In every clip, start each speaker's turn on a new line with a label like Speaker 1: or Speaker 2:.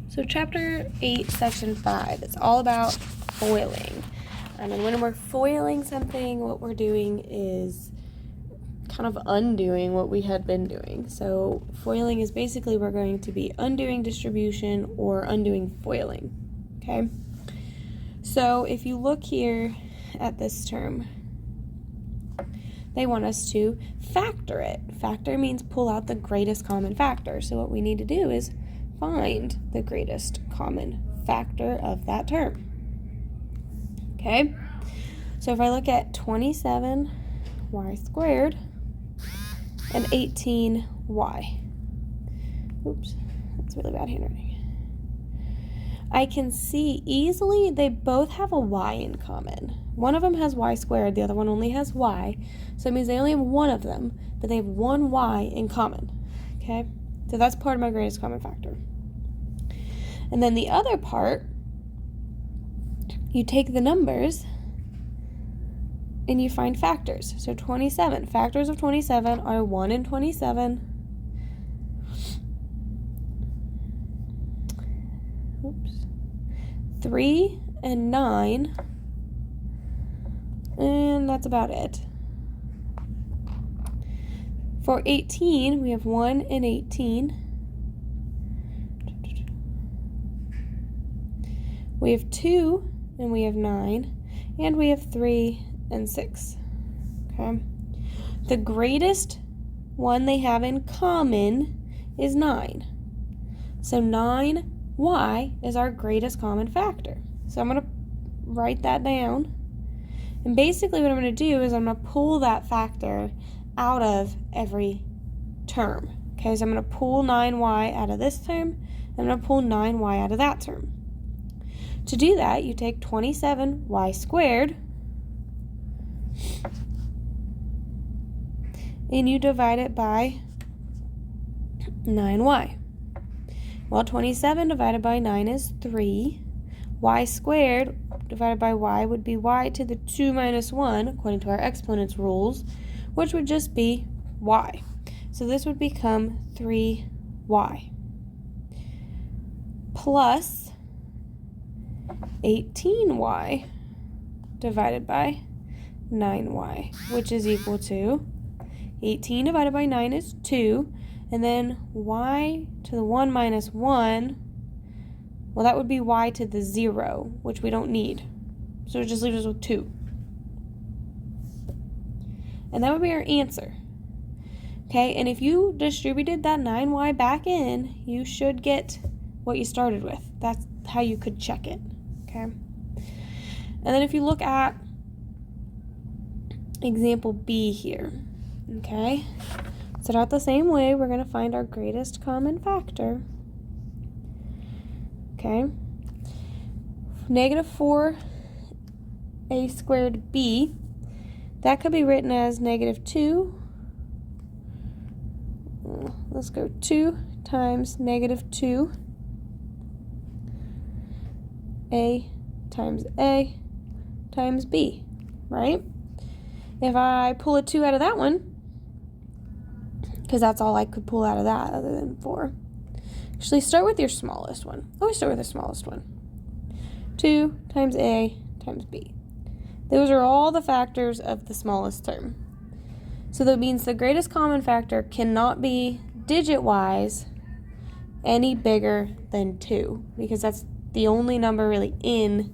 Speaker 1: So Chapter 8, Section 5, it's all about foiling. And when we're foiling something, what we're doing is kind of undoing what we had been doing. So foiling is basically we're going to be undoing distribution or undoing foiling, okay? So if you look here at this term, they want us to factor it. Factor means pull out the greatest common factor. So what we need to do is find the greatest common factor of that term. Okay? So if I look at 27y squared and 18y. Oops, that's really bad handwriting. I can see easily they both have a y in common. One of them has y squared, the other one only has y. So it means they only have one of them, but they have one y in common. Okay? So that's part of my greatest common factor. And then the other part, you take the numbers and you find factors. So 27. Factors of 27 are 1 and 27. Oops. 3 and 9. And that's about it. For 18, we have 1 and 18. We have 2 and we have 9. And we have 3 and 6. Okay. The greatest one they have in common is 9. So 9y is our greatest common factor. So I'm going to write that down. And basically what I'm going to do is I'm going to pull that factor out of every term. Okay, so I'm going to pull 9y out of this term, and I'm going to pull 9y out of that term. To do that, you take 27y squared, and you divide it by 9y. Well, 27 divided by 9 is 3. Y squared divided by y would be y to the 2 minus 1, according to our exponents rules, which would just be y. So this would become 3y plus 18y divided by 9y, which is equal to 18 divided by 9 is 2, and then y to the 1 minus 1, well, that would be y to the 0, which we don't need. So it just leaves us with 2. And that would be our answer. Okay, and if you distributed that 9y back in, you should get what you started with. That's how you could check it. Okay. And then if you look at example B here, okay, set out the same way, we're going to find our greatest common factor. Okay, negative 4a squared b, that could be written as negative 2, let's go 2 times negative 2, a times b, right? If I pull a 2 out of that one, because that's all I could pull out of that other than 4. Actually, start with your smallest one. Always start with the smallest one. 2 times a times b. Those are all the factors of the smallest term. So that means the greatest common factor cannot be digit-wise any bigger than 2, because that's the only number really in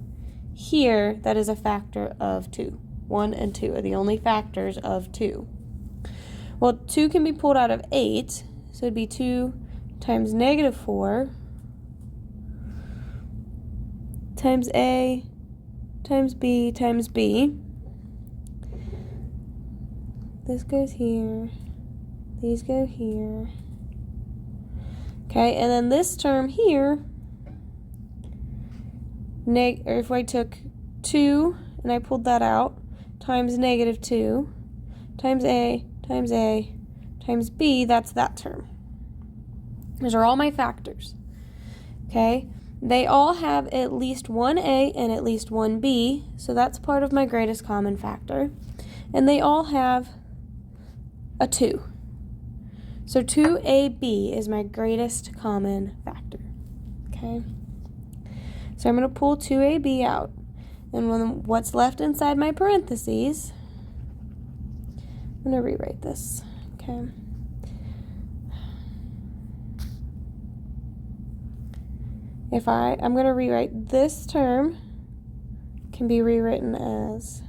Speaker 1: here that is a factor of 2. 1 and 2 are the only factors of 2. Well, 2 can be pulled out of 8, so it'd be 2 times negative 4 times a times b times b. This goes here. These go here. Okay, and then this term here, or if I took 2 and I pulled that out, times negative 2 times a times b, that's that term. Those are all my factors. Okay, they all have at least one a and at least one b, so that's part of my greatest common factor. And they all have a 2. So 2ab is my greatest common factor. Okay. okay? So I'm going to pull 2ab out. And what's left inside my parentheses, I'm going to rewrite this, okay? I'm going to rewrite this term, can be rewritten as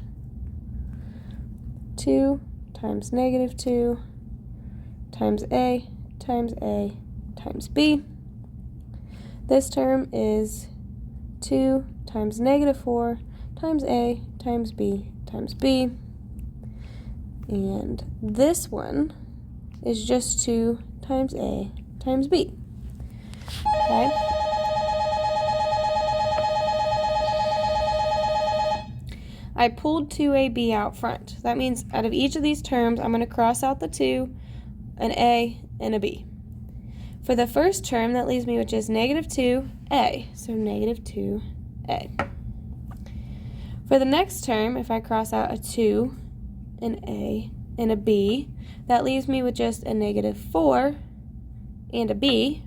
Speaker 1: 2 times negative 2 times a times b. This term is 2 times negative 4 times a times b times b. And this one is just 2 times a times b. Okay? I pulled 2ab out front. That means out of each of these terms, I'm going to cross out the 2, an a, and a b. For the first term, that leaves me with just negative 2a, so negative 2a. For the next term, if I cross out a 2, an a, and a b, that leaves me with just a negative 4 and a b.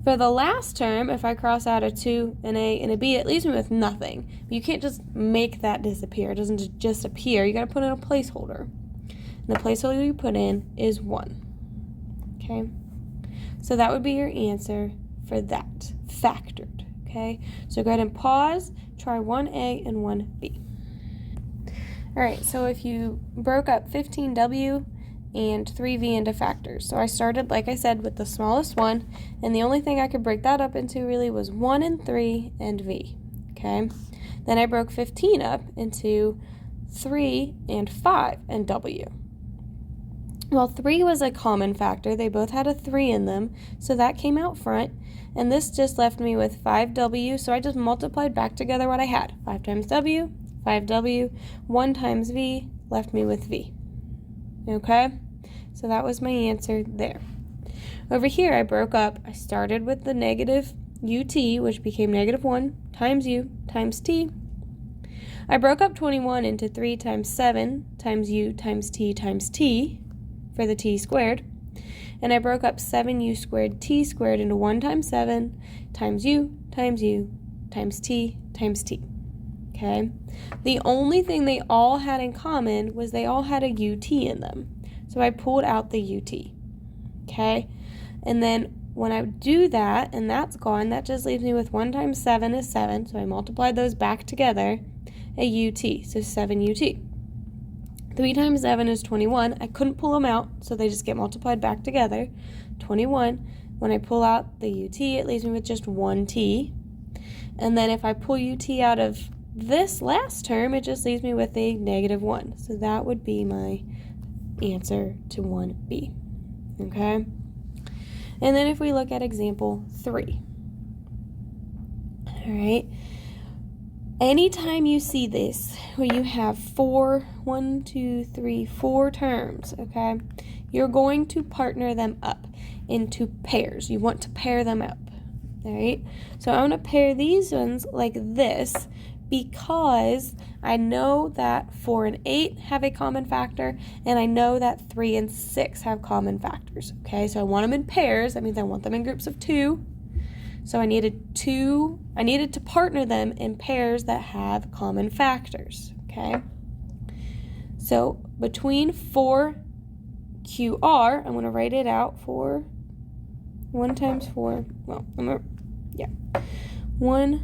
Speaker 1: For the last term, if I cross out a 2, an a, and a b, it leaves me with nothing. But you can't just make that disappear. It doesn't just appear. You got to put in a placeholder. And the placeholder you put in is 1. Okay? So that would be your answer for that, factored. Okay? So go ahead and pause, try 1a and 1b. All right, so if you broke up 15w and 3v into factors. So I started, like I said, with the smallest one, and the only thing I could break that up into really was 1 and 3 and v. Okay? Then I broke 15 up into 3 and 5 and w. Well, 3 was a common factor. They both had a 3 in them, so that came out front. And this just left me with 5w, so I just multiplied back together what I had. 5 times w, 5w, 1 times v, left me with v. Okay? So that was my answer there. Over here, I broke up. I started with the negative ut, which became negative 1 times u times t. I broke up 21 into 3 times 7 times u times t for the t squared. And I broke up 7u squared t squared into 1 times 7 times u times t times t. Okay? The only thing they all had in common was they all had a ut in them. So I pulled out the ut. Okay? And then when I do that, and that's gone, that just leaves me with 1 times 7 is 7. So I multiplied those back together, a ut, so 7 ut. 3 times 7 is 21. I couldn't pull them out, so they just get multiplied back together. 21. When I pull out the ut, it leaves me with just 1t. And then if I pull ut out of this last term, it just leaves me with a negative 1. So that would be my answer to 1b. Okay? And then if we look at example 3. All right. Anytime you see this, where you have 4 terms, okay, you're going to partner them up into pairs. You want to pair them up, all right? So I'm going to pair these ones like this because I know that 4 and 8 have a common factor, and I know that 3 and 6 have common factors, okay? So I want them in pairs. That means I want them in groups of 2. So I needed to partner them in pairs that have common factors, okay? So between 4QR, I'm going to write it out for 1 times 4, 1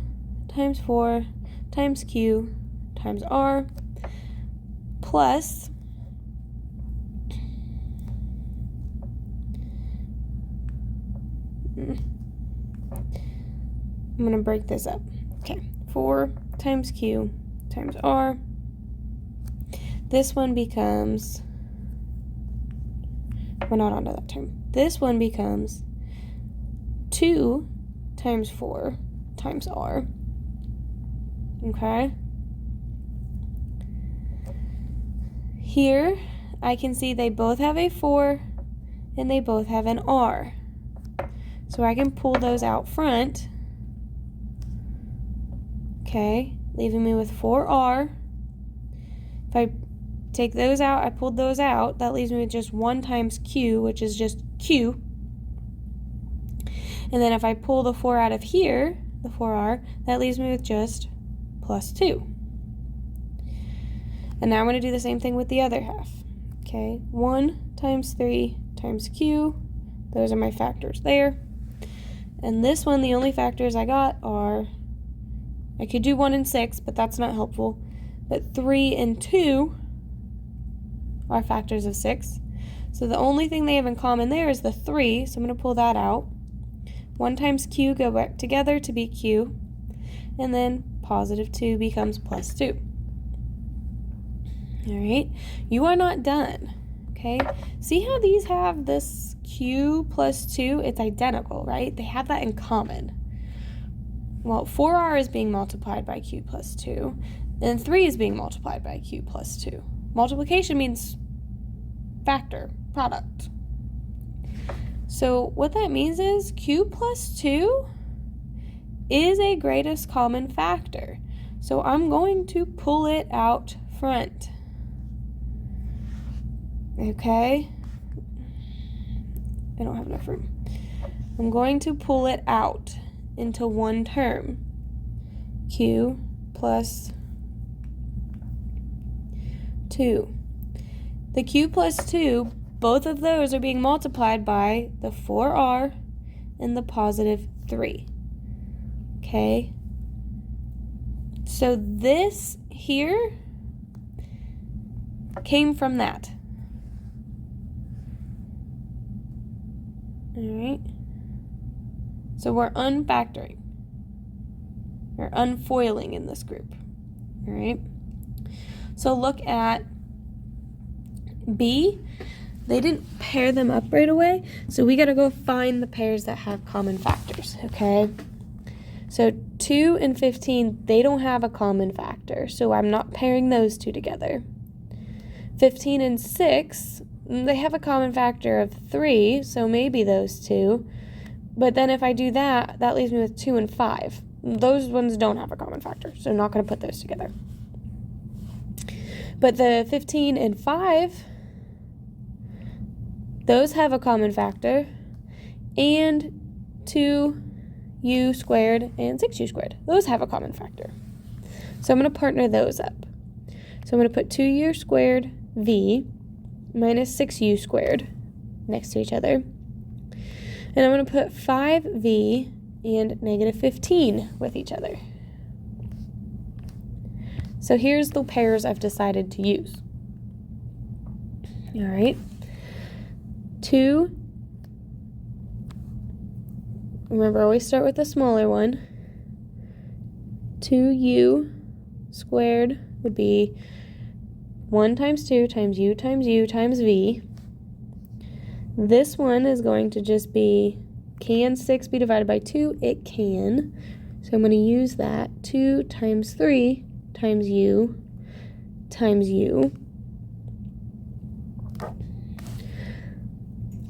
Speaker 1: times 4 times Q times R plus I'm going to break this up. Okay, 4 times Q times R. This one becomes, we're not onto that term. This one becomes 2 times 4 times R. Okay. Here, I can see they both have a 4 and they both have an R. So I can pull those out front. Okay, leaving me with 4R. If I take those out, I pulled those out, that leaves me with just 1 times Q, which is just Q. And then if I pull the 4 out of here, the 4r, that leaves me with just plus 2. And now I'm going to do the same thing with the other half. Okay, 1 times 3 times q. Those are my factors there. And this one, the only factors I got are, I could do 1 and 6, but that's not helpful. But 3 and 2 are factors of 6. So the only thing they have in common there is the 3, so I'm going to pull that out. 1 times q go back together to be q, and then positive 2 becomes plus 2. All right, you are not done, okay? See how these have this q plus 2? It's identical, right? They have that in common. Well, 4r is being multiplied by q plus 2, and 3 is being multiplied by q plus 2. Multiplication means factor, product. So what that means is q plus 2 is a greatest common factor. So I'm going to pull it out front. Okay? I don't have enough room. I'm going to pull it out into one term. Q plus 2. The q plus 2, both of those are being multiplied by the 4r and the positive 3. Okay? So this here came from that. Alright? So we're unfactoring. We're unfoiling in this group. Alright? So look at B. They didn't pair them up right away, so we gotta go find the pairs that have common factors, okay? So 2 and 15, they don't have a common factor, so I'm not pairing those two together. 15 and 6, they have a common factor of 3, so maybe those two. But then if I do that, that leaves me with 2 and 5. Those ones don't have a common factor, so I'm not going to put those together. But the 15 and 5, those have a common factor, and 2u squared and 6u squared. Those have a common factor. So I'm going to partner those up. So I'm going to put 2u squared v minus 6u squared next to each other. And I'm going to put 5v and negative 15 with each other. So here's the pairs I've decided to use. All right. 2, remember, always start with the smaller one. 2u squared would be 1 times 2 times u times v. This one is going to just be, can 6 be divided by 2? It can. So I'm going to use that. 2 times 3 times u times u.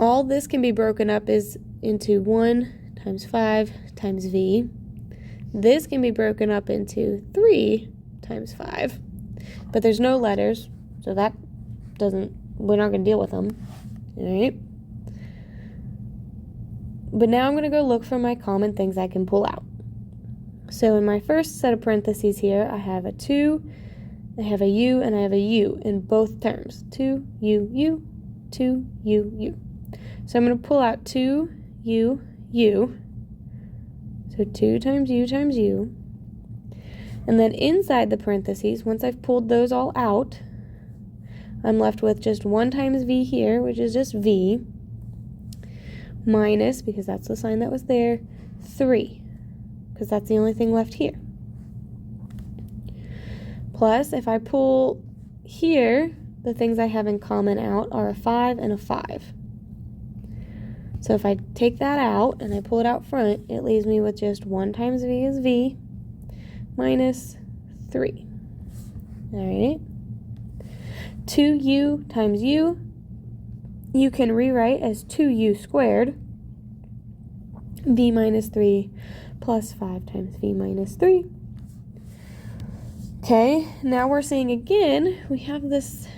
Speaker 1: All this can be broken up into 1 times 5 times v. This can be broken up into 3 times 5. But there's no letters, so that we're not going to deal with them. All right? But now I'm going to go look for my common things I can pull out. So in my first set of parentheses here, I have a 2, I have a u, and I have a u in both terms. 2, u, 2, u. So I'm going to pull out 2, u. So 2 times u. And then inside the parentheses, once I've pulled those all out, I'm left with just 1 times v here, which is just v, minus, because that's the sign that was there, 3, because that's the only thing left here. Plus, if I pull here, the things I have in common out are a 5 and a 5. So if I take that out and I pull it out front, it leaves me with just 1 times v is v, minus 3. All right. 2u times u, you can rewrite as 2u squared, v minus 3 plus 5 times v minus 3. Okay, now we're seeing again, we have this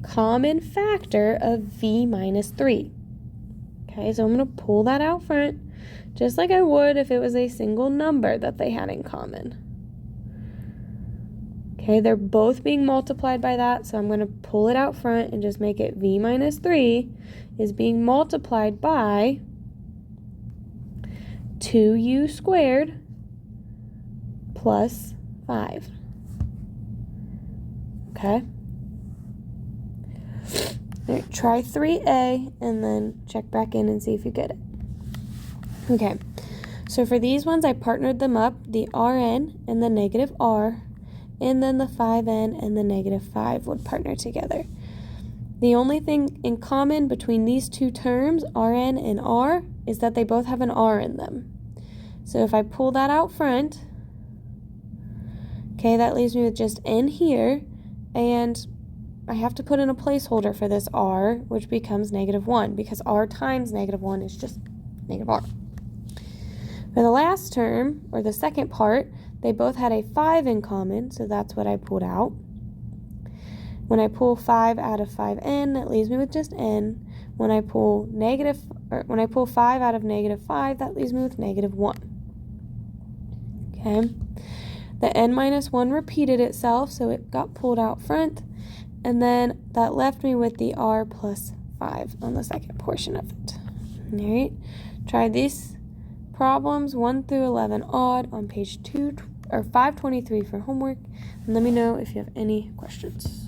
Speaker 1: common factor of v minus 3. Okay, so I'm going to pull that out front, just like I would if it was a single number that they had in common. Okay, they're both being multiplied by that, so I'm going to pull it out front and just make it v minus 3 is being multiplied by 2u squared plus 5. Okay? All right, try 3a and then check back in and see if you get it. Okay, so for these ones, I partnered them up, the rn and the negative r, and then the 5n and the negative 5 would partner together. The only thing in common between these two terms, rn and r, is that they both have an r in them. So if I pull that out front, okay, that leaves me with just n here, and I have to put in a placeholder for this r, which becomes negative 1, because r times negative 1 is just negative r. For the last term, or the second part, they both had a 5 in common, so that's what I pulled out. When I pull 5 out of 5n, that leaves me with just n. When I pull 5 out of negative 5, that leaves me with negative 1. Okay? The n minus 1 repeated itself, so it got pulled out front, and then that left me with the r plus 5 on the second portion of it. All right? Try these problems 1 through 11 odd on page 523 for homework, and let me know if you have any questions.